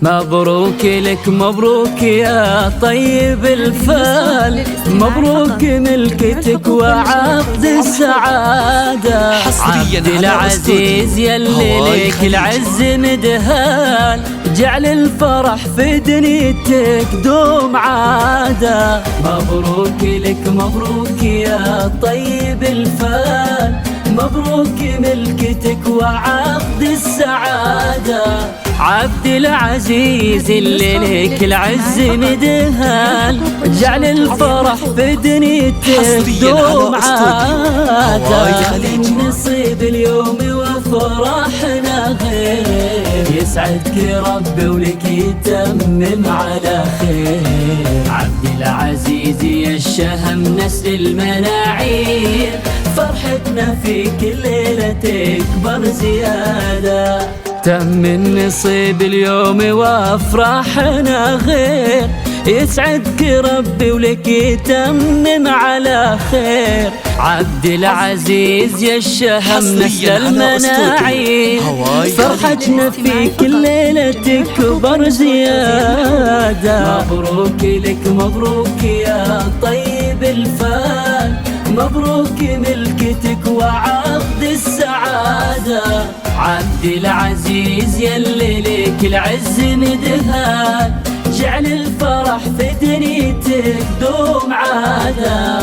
مبروك لك مبروك يا طيب الفال، مبروك ملكتك وعقد السعادة. عبد العزيز يلي لك العز مدهال، جعل الفرح في دنيتك دوم عادة. مبروك لك مبروك يا طيب الفال، مبروك ملكتك وعقد السعادة. عبد العزيز اللي لك العز مدهال، جعل الفرح في دنيتك دوم عادة. النصيب اليوم وفرحنا غير، يسعدك ربي ولك يتمم على خير. عبد العزيز يا الشهم نسل المناعير، فرحتنا فيك الليلة تكبر زيادة. تم النصيب اليوم وافراحنا غير، يسعدك ربي ولك يتمم على خير. عبد العزيز يا الشهم نسل المناعير، فرحتنا فيك الليلة تكبر زيادة. مبروك لك مبروك يا طيب الفال، مبروك ملكتك وعقد السعادة. عبد العزيز يلي لك العز مدهال، جعل الفرح في دنيتك دوم عادة.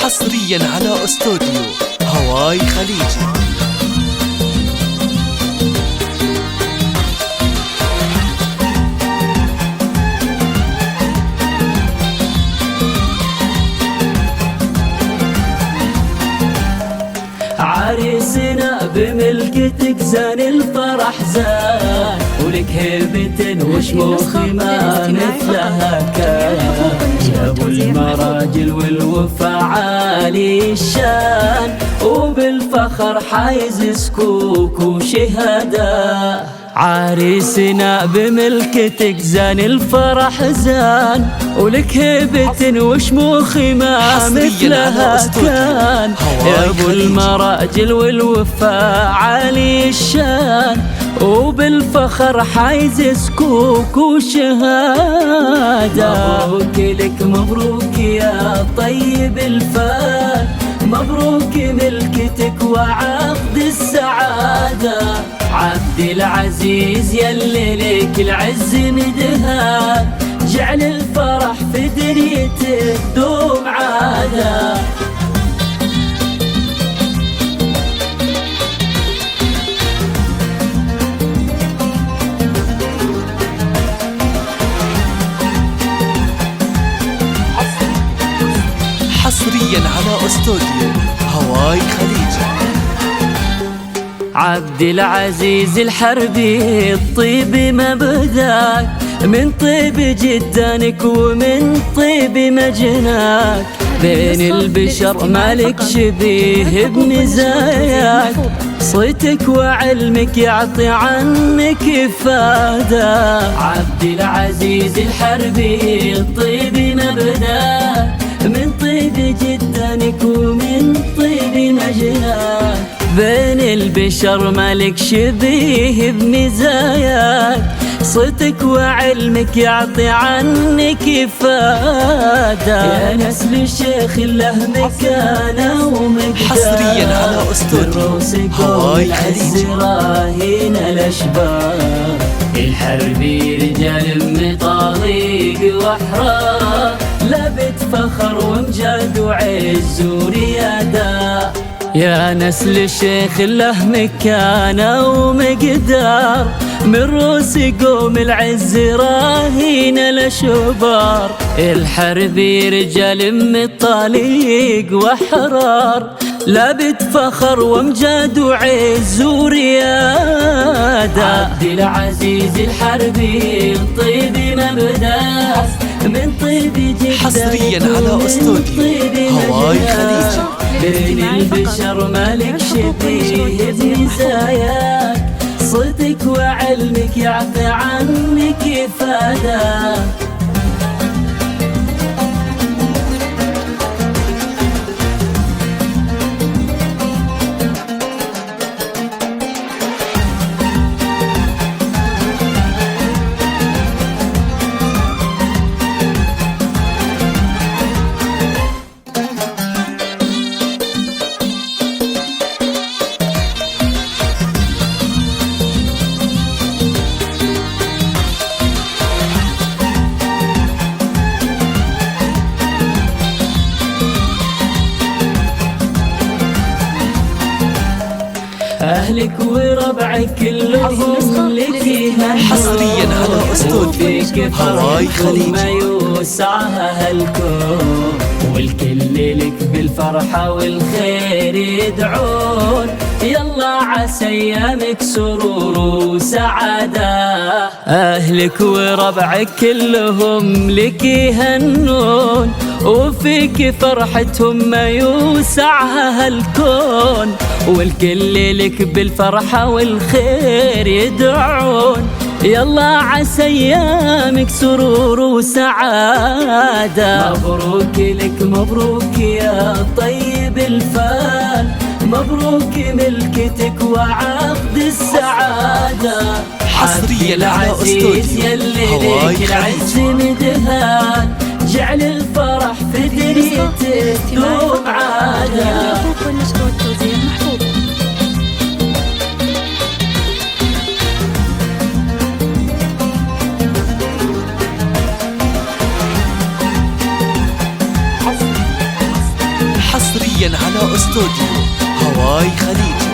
حصريا على استوديو هواي خليجي. عريسنا بملكتك زان الفرح زان، ولك هيبة وشموخ ما مثلها كان. يا ابو المراجل والوفا عالي الشان، وبالفخر حايز سكوك وشهادة. عريسنا بملكتك زان الفرح زان، ولك هيبة وشموخ ما مثلها كان. يا ابو المراجل والوفا عالي الشان، وبالفخر حايز سكوك وشهادة. مبروك لك مبروك يا طيب الفال، مبروك ملكتك وعقد السعادة. عبد العزيز يلي لك العز مدهال، جعل الفرح في دنيتك دوم عادة. حصريا على استوديو هواي خليجي. عبد العزيز الحربي الطيب مبداك، من طيب جدانك ومن طيب مجناك. بين البشر مالك شبيه بمزاياك، صيتك وعلمك يعطي عنك إفادة. عبد العزيز الحربي الطيب مبداك، من طيب جدانك ومن طيب مجناك. بين البشر مالك شبيه بمزاياك، صوتك وعلمك يعطي عنك إفادة. يا نسل الشيخ له مكانة ومقدار، حصريا على استوديو هواي خليجي. راهين الأشبار، الحربي رجال مطاريق وأحرار، لابت فخر وامجاد وعز وريادة. يا نسل الشيخ له مكانة ومقدار، من روس قوم العز راهين الأشبار، الحربي رجال مطاليق وحرار، لابد فخر وامجاد وعز وريادة. عبد العزيز الحربي طيب مبدأ من طيب جدك حصريا على استوديو هواي خليج. بين البشر مالك شبيه بمزاياك، صدق وعلمك يعفى عنك إفادة. أهلك وربعك كلهم لك حصريا على استوديو هواي خليج. ما يوسعها هالكون، والكل لك بالفرحة والخير يدعون، يلا عسى ايامك سرور وسعادة. أهلك وربعك كلهم لك يهنون، وفيك فرحتهم ما يوسعها هالكون، والكل لك بالفرحة والخير يدعون، يلا عسى ايامك سرور وسعادة. مبروك لك مبروك يا طيب الفال، مبروك ملكتك وعقد السعادة. حصريا على استوديو هواي العز مدهان، جعل الفرح في دريتك دوم عادة. حصريا على استوديو هواي خليج.